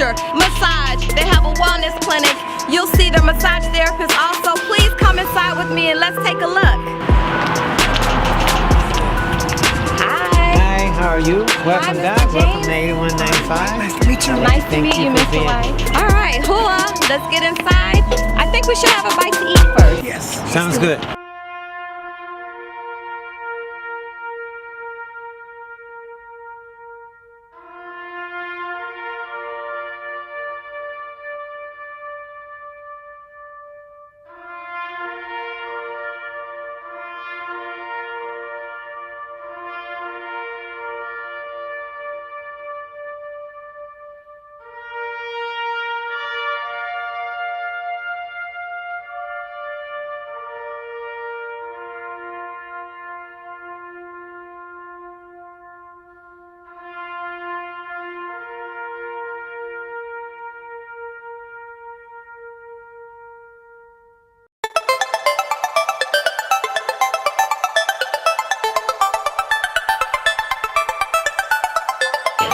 acupuncture, massage. They have a wellness clinic. You'll see their massage therapist also. Please come inside with me and let's take a look. Hi, how are you? Welcome Mr. back. Welcome James. to 8195. Nice to meet you. Nice to Thank meet you you, for Mr. being White. All right, hula, let's get inside. I think we should have a bite to eat first. Yes. Sounds good.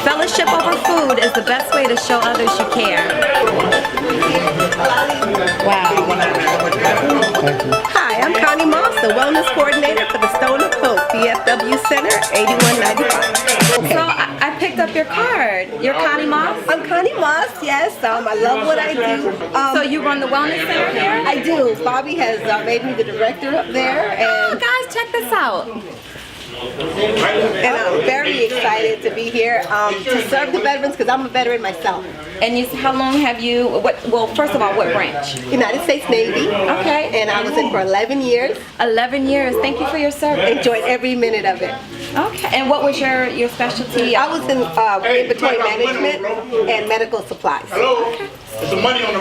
Fellowship over food is the best way to show others you care. Wow. Hi, I'm Connie Moss, the Wellness Coordinator for the Stone of Hope, VFW Center, 8195. So I picked up your card. You're Connie Moss? I'm Connie Moss, yes. I love what I do. So you run the wellness center here? I do. Bobby has made me the director up there, Oh, and guys, check this out. I'm very excited to be here to serve the veterans because I'm a veteran myself. And how long have you, well, first of all, what branch? United States Navy. Okay. And I was in for 11 years. 11 years. Thank you for your service. Enjoyed every minute of it. Okay. And what was your specialty? I was in inventory management and medical supplies. Okay. It's the money on the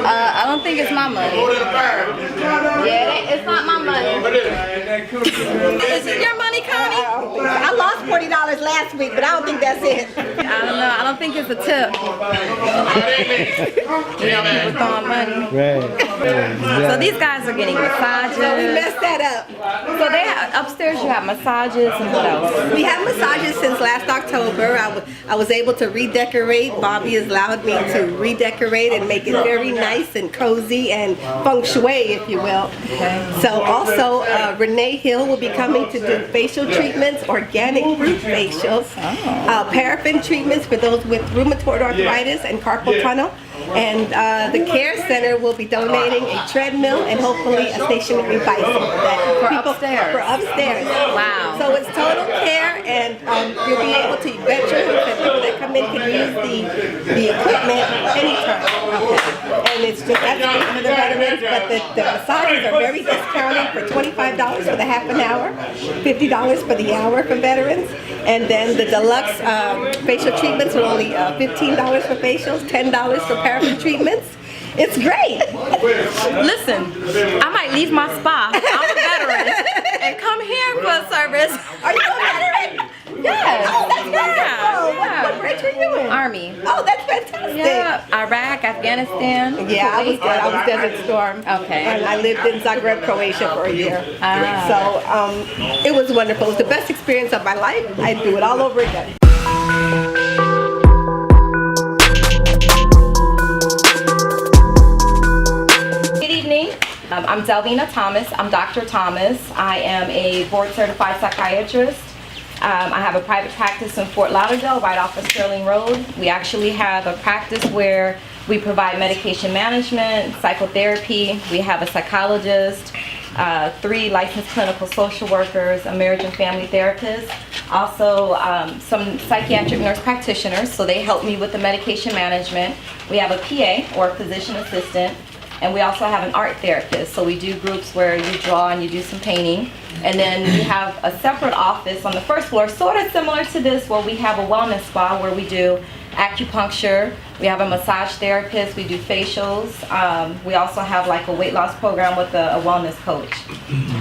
I don't think it's my money. Yeah, it's not my money. Is it your money, Connie? I lost $40 last week, but I don't think that's it. I don't know. I don't think it's a tip. You know, people throwing money. Right. So these guys are getting We massages. messed that up. So they have, upstairs you have massages and what else? We have massages since last October. I was able to redecorate. Bobby has allowed me to redecorate and make it very nice and cozy and feng shui, if you will. So also Renee Hill will be coming to do facial treatments, organic fruit facials, paraffin treatments for those with rheumatoid arthritis and carpal tunnel. And the care center will be donating a treadmill and hopefully a stationary bicycle upstairs. For upstairs. Wow. So it's total care, and you'll be able to, veterans and people that come in can use the equipment anytime. And it's just that's great for the veterans, but the massages are very discounted for $25 for the half an hour, $50 for the hour for veterans, and then the deluxe facial treatments are only $15 for facials, $10 for paraffin treatments. It's great. Listen, I might leave my spa. I'm a veteran and come here for a service. Are you a veteran? Yes. Oh, that's wonderful. Yeah. What branch were you in? Army. Oh, that's fantastic. Yeah, Iraq, Afghanistan. Yeah, I Kuwait. was Desert Storm. Okay. And I lived in Zagreb, Croatia for a year. So it was wonderful. It was the best experience of my life. I'd do it all over again. Good evening. I'm Delvena Thomas. I'm Dr. Thomas. I am a board certified psychiatrist. I have a private practice in Fort Lauderdale right off of Sterling Road. We actually have a practice where we provide medication management, psychotherapy. We have a psychologist, 3 licensed clinical social workers, a marriage and family therapist, also some psychiatric nurse practitioners, so they help me with the medication management. We have a PA, or a physician assistant, and we also have an art therapist, so we do groups where you draw and you do some painting. And then we have a separate office on the first floor, sort of similar to this, where we have a wellness spa where we do acupuncture, we have a massage therapist, we do facials, we also have like a weight loss program with a wellness coach.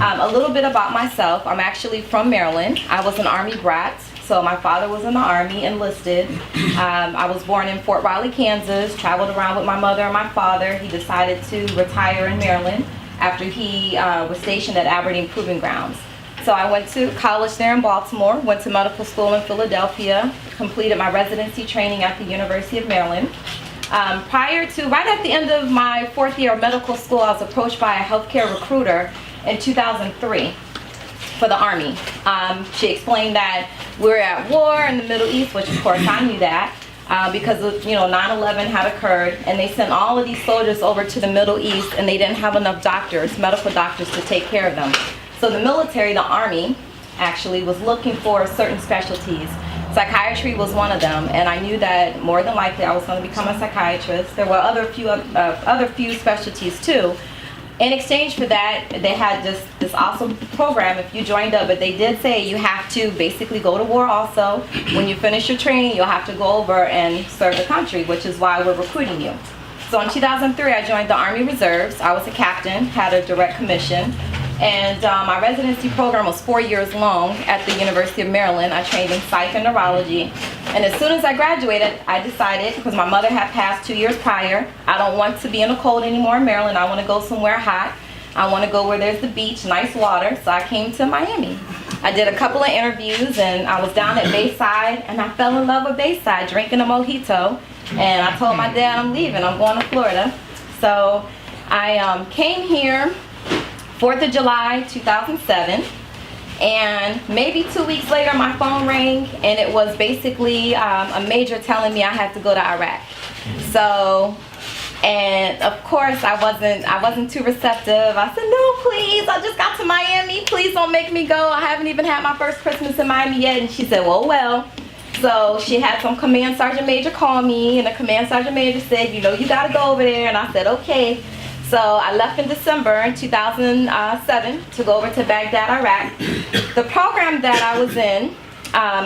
A little bit about myself. I'm actually from Maryland. I was an Army brat. So my father was in the Army, enlisted. I was born in Fort Riley, Kansas, traveled around with my mother and my father. He decided to retire in Maryland after he was stationed at Aberdeen Proving Grounds. So I went to college there in Baltimore, went to medical school in Philadelphia, completed my residency training at the University of Maryland. Right at the end of my 4th year of medical school, I was approached by a healthcare recruiter in 2003 for the Army. She explained that we were at war in the Middle East, which of course I knew that. Because of, 9/11 had occurred, and they sent all of these soldiers over to the Middle East, and they didn't have enough doctors, medical doctors, to take care of them. So the military, the Army, actually was looking for certain specialties. Psychiatry was one of them, and I knew that more than likely I was going to become a psychiatrist. There were other few specialties too. In exchange for that, they had this awesome program if you joined up, but they did say you have to basically go to war also. When you finish your training, you'll have to go over and serve the country, which is why we're recruiting you. So in 2003, I joined the Army Reserves. I was a captain, had a direct commission, and my residency program was 4 years long at the University of Maryland. I trained in psych and neurology. And as soon as I graduated, I decided, because my mother had passed 2 years prior, I don't want to be in the cold anymore in Maryland. I want to go somewhere hot. I want to go where there's the beach, nice water. So I came to Miami. I did a couple of interviews, and I was down at Bayside, and I fell in love with Bayside, drinking a mojito. And I told my dad I'm leaving. I'm going to Florida. So I came here 4th of July, 2007. And maybe 2 weeks later, my phone rang, and it was basically a major telling me I had to go to Iraq. So, and of course, I wasn't too receptive. I said, no, please, I just got to Miami. Please don't make me go. I haven't even had my first Christmas in Miami yet. And she said, well. So she had some command sergeant major call me, and the command sergeant major said, you got to go over there. And I said, okay. So I left in December in 2007 to go over to Baghdad, Iraq. The program that I was in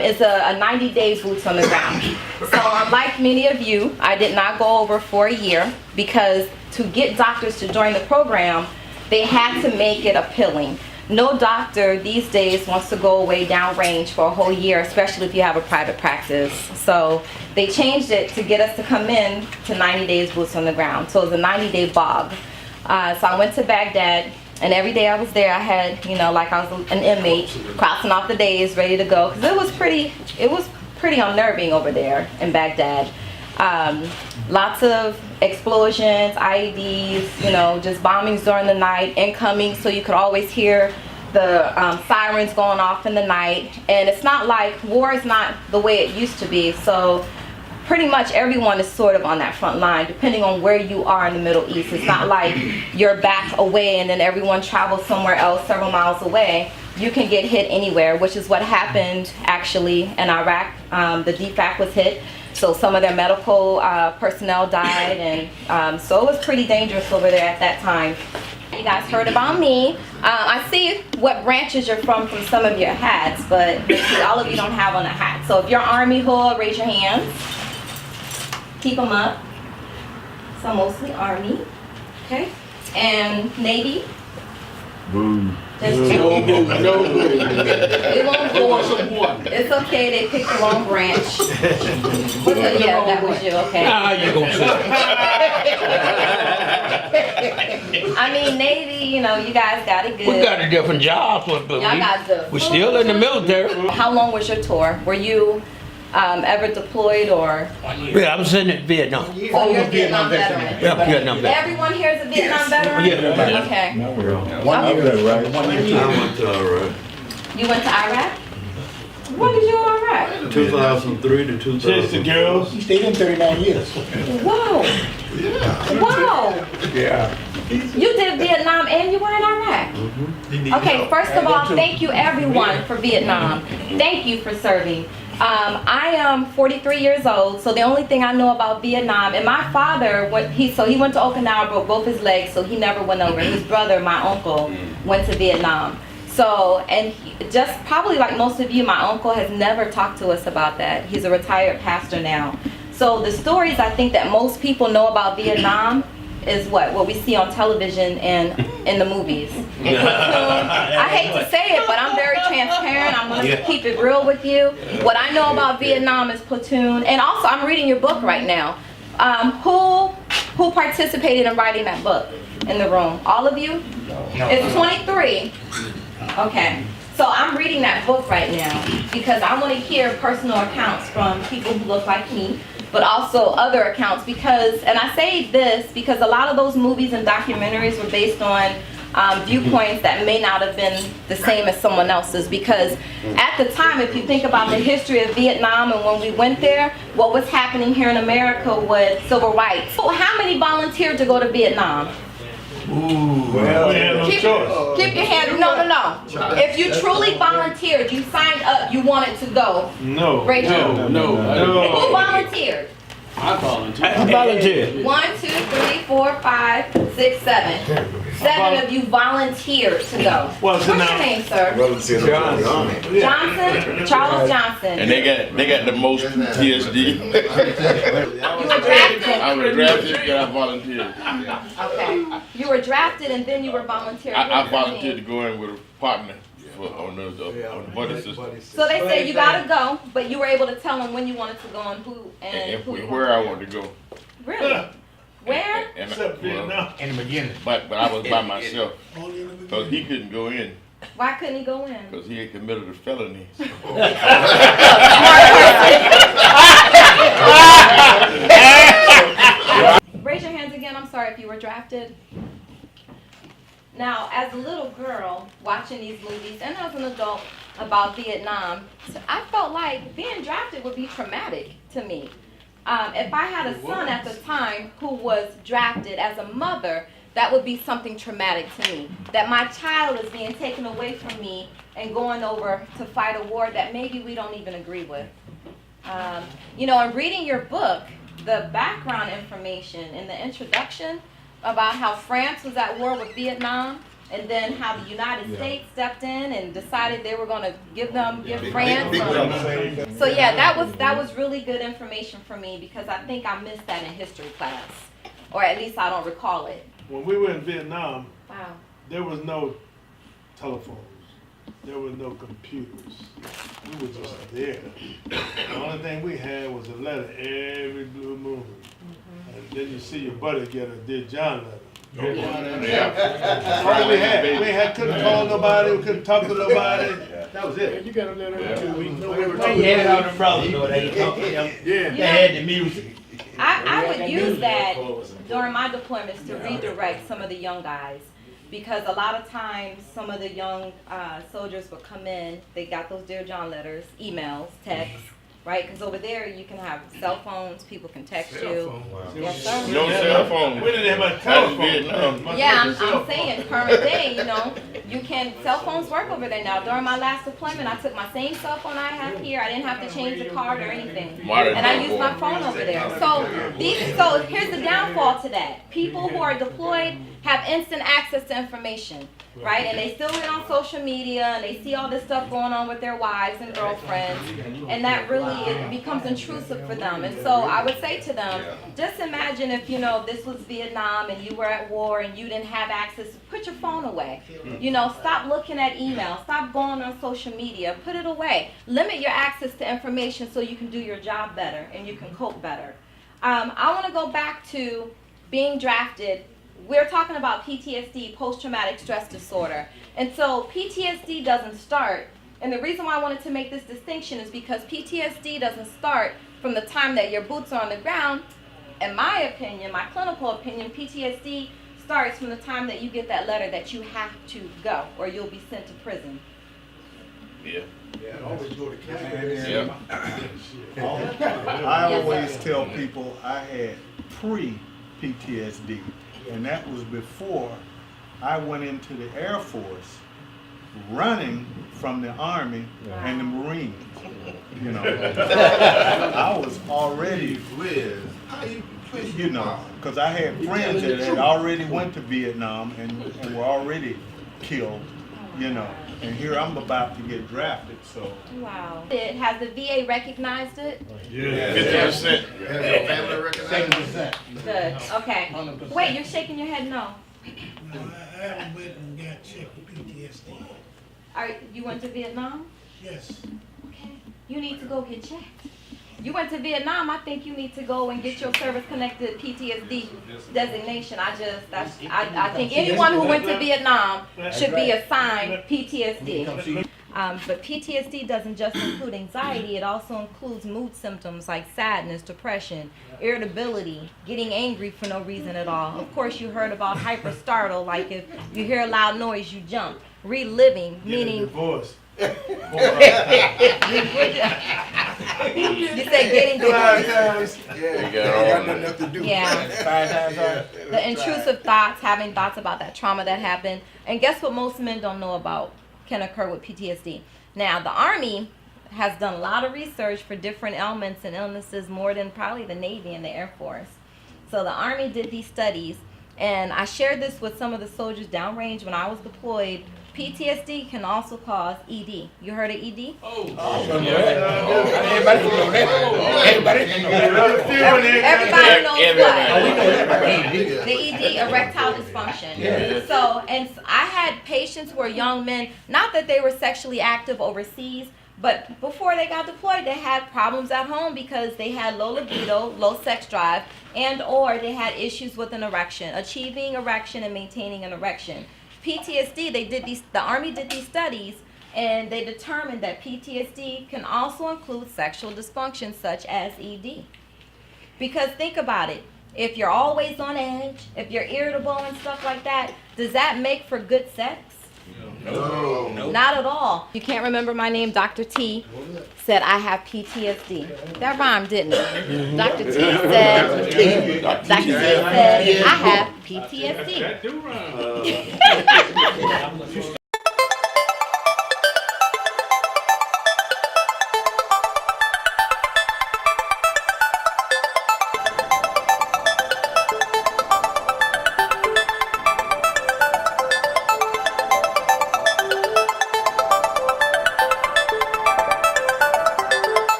is a 90-day boots on the ground. So unlike many of you, I did not go over for a year, because to get doctors to join the program, they had to make it appealing. No doctor these days wants to go away downrange for a whole year, especially if you have a private practice. So they changed it to get us to come in to 90 days boots on the ground. So it was a 90-day bog. So I went to Baghdad, and every day I was there, I had, like I was an inmate, crossing off the days, ready to go, because it was pretty unnerving over there in Baghdad. Lots of explosions, IEDs, just bombings during the night, incoming, so you could always hear the sirens going off in the night. And it's not like, war is not the way it used to be, so pretty much everyone is sort of on that front line, depending on where you are in the Middle East. It's not like you're back away and then everyone travels somewhere else several miles away. You can get hit anywhere, which is what happened actually in Iraq. The DFAC was hit, so some of their medical personnel died, and so it was pretty dangerous over there at that time. You guys heard about me. I see what branches you're from some of your hats, but all of you don't have on a hat. So if you're Army hood, raise your hands. Keep them up. So mostly Army, okay? And Navy? Boo. Just No boo, no boo. it won't go. It's okay, they picked the wrong branch. Yeah, that was you, okay. How you gonna say? I mean, Navy, you guys got it good. We got a different job, but Y'all got the we're still in the military. How long was your tour? Were you ever deployed or? Yeah, I was in Vietnam. Oh, you're a Vietnam veteran. Yeah, Vietnam veteran. Everyone here is a Vietnam veteran? Yeah. Okay. 1 year, right? 1 year. I went to Iraq. You went to Iraq? When did you go to Iraq? 2003 to 2000. girls. He stayed in 39 years. Whoa. Yeah. Whoa. Yeah. You did Vietnam and you were in Iraq? Okay, first of all, thank you everyone for Vietnam. Thank you for serving. I am 43 years old, so the only thing I know about Vietnam, and my father, he went to Okinawa, broke both his legs, so he never went over. His brother, my uncle, went to Vietnam. So, and just probably like most of you, my uncle has never talked to us about that. He's a retired pastor now. So the stories I think that most people know about Vietnam is what we see on television and in the movies. In Platoon. I hate to say it, but I'm very transparent. I'm going to keep it real with you. What I know about Vietnam is Platoon, and also I'm reading your book right now. Who participated in writing that book in the room? All of you? It's 23. Okay. So I'm reading that book right now because I want to hear personal accounts from people who look like me, but also other accounts because, and I say this because a lot of those movies and documentaries were based on viewpoints that may not have been the same as someone else's, because at the time, if you think about the history of Vietnam and when we went there, what was happening here in America was civil rights. So how many volunteered to go to Vietnam? Well, We had no choice. Keep your hand, no. If you truly volunteered, you signed up, you wanted to go. No. Raise your hand. No. Who volunteered? I volunteered. I volunteered. 1, 2, 3, 4, 5, 6, 7. 7 of you volunteered to go. Well, What's so your now- name, sir? Johnson. Johnson? Charles Johnson. And they got the most PTSD. You were drafted? I was drafted and I volunteered. Okay. You were drafted and then you were volunteered. I volunteered to go in with a partner on the buddy system. So they said you gotta go, but you were able to tell them when you wanted to go and who And who you where I wanted to go. Really? Where? And Except Vietnam. In the beginning. but I was by myself. Because he couldn't go in. Why couldn't he go in? Because he had committed a felony. Raise your hands again. I'm sorry if you were drafted. Now, as a little girl watching these movies and as an adult about Vietnam, I felt like being drafted would be traumatic to me. If I had a son at the time who was drafted as a mother, that would be something traumatic to me. That my child is being taken away from me and going over to fight a war that maybe we don't even agree with. You know, in reading your book, the background information in the introduction about how France was at war with Vietnam, and then how the United States stepped in and decided they were going to give France. So yeah, that was really good information for me because I think I missed that in history class, or at least I don't recall it. When we were in Vietnam, Wow. there was no telephones. There was no computers. We were just there. The only thing we had was a letter every blue moon. And then you see your buddy get a Dear John letter. That's all we had. Couldn't call nobody, we couldn't talk to nobody. That was it. You got a letter too. We They had all the brothers, though. They had the music. I would use that during my deployments to redirect some of the young guys, because a lot of times some of the young soldiers would come in, they got those Dear John letters, emails, texts, right? Because over there you can have cell phones, people can text you. Yes, sir. No cell phone. We didn't have a That was telephone. Vietnam. Yeah, I'm saying current day, you know, you can, cell phones work over there now. During my last deployment, I took my same cell phone I have here. I didn't have to change the card or anything. Modern And I used my telephone. phone over there. So here's the downfall to that. People who are deployed have instant access to information, right? And they still get on social media and they see all this stuff going on with their wives and girlfriends. And that really, it becomes intrusive for them. And so I would say to them, just imagine if, you know, this was Vietnam and you were at war and you didn't have access, put your phone away. You know, stop looking at email, stop going on social media, put it away. Limit your access to information so you can do your job better and you can cope better. I want to go back to being drafted. We're talking about PTSD, post-traumatic stress disorder. And so PTSD doesn't start, and the reason why I wanted to make this distinction is because PTSD doesn't start from the time that your boots are on the ground. In my opinion, my clinical opinion, PTSD starts from the time that you get that letter that you have to go or you'll be sent to prison. Yeah. I Yes, always sir. tell people I had pre-PTSD, and that was before I went into the Air Force, running from the Army and the Marines. You know, I was already, you know, because I had friends that had already went to Vietnam and were already killed, you know. And here I'm about to get drafted, so. Wow. Has the VA recognized it? 50%. Good. Okay. Wait, you're shaking your head no. I haven't went and got checked for PTSD. You went to Vietnam? Yes. Okay. You need to go get checked. You went to Vietnam, I think you need to go and get your service-connected PTSD designation. I think anyone who went to Vietnam should be assigned PTSD. But PTSD doesn't just include anxiety, it also includes mood symptoms like sadness, depression, irritability, getting angry for no reason at all. Of course, you heard about hyperstartle, like if you hear a loud noise, you jump. Reliving, meaning... Divorce. You said getting divorced. got nothing else to do. Yeah. The intrusive thoughts, having thoughts about that trauma that happened. And guess what most men don't know about can occur with PTSD. Now, the Army has done a lot of research for different ailments and illnesses, more than probably the Navy and the Air Force. So the Army did these studies, and I shared this with some of the soldiers downrange when I was deployed. PTSD can also cause ED. You heard of ED? Everybody know that. Everybody know Everybody knows Everybody. what? The ED, erectile dysfunction. So, and I had patients who were young men, not that they were sexually active overseas, but before they got deployed, they had problems at home because they had low libido, low sex drive, and or they had issues with an erection, achieving erection and maintaining an erection. PTSD, the Army did these studies, and they determined that PTSD can also include sexual dysfunction such as ED. Because think about it, if you're always on edge, if you're irritable and stuff like that, does that make for good sex? No. Not at all. You can't remember my name. Dr. T said I have PTSD. That rhymed, didn't it? Dr. T said I have PTSD.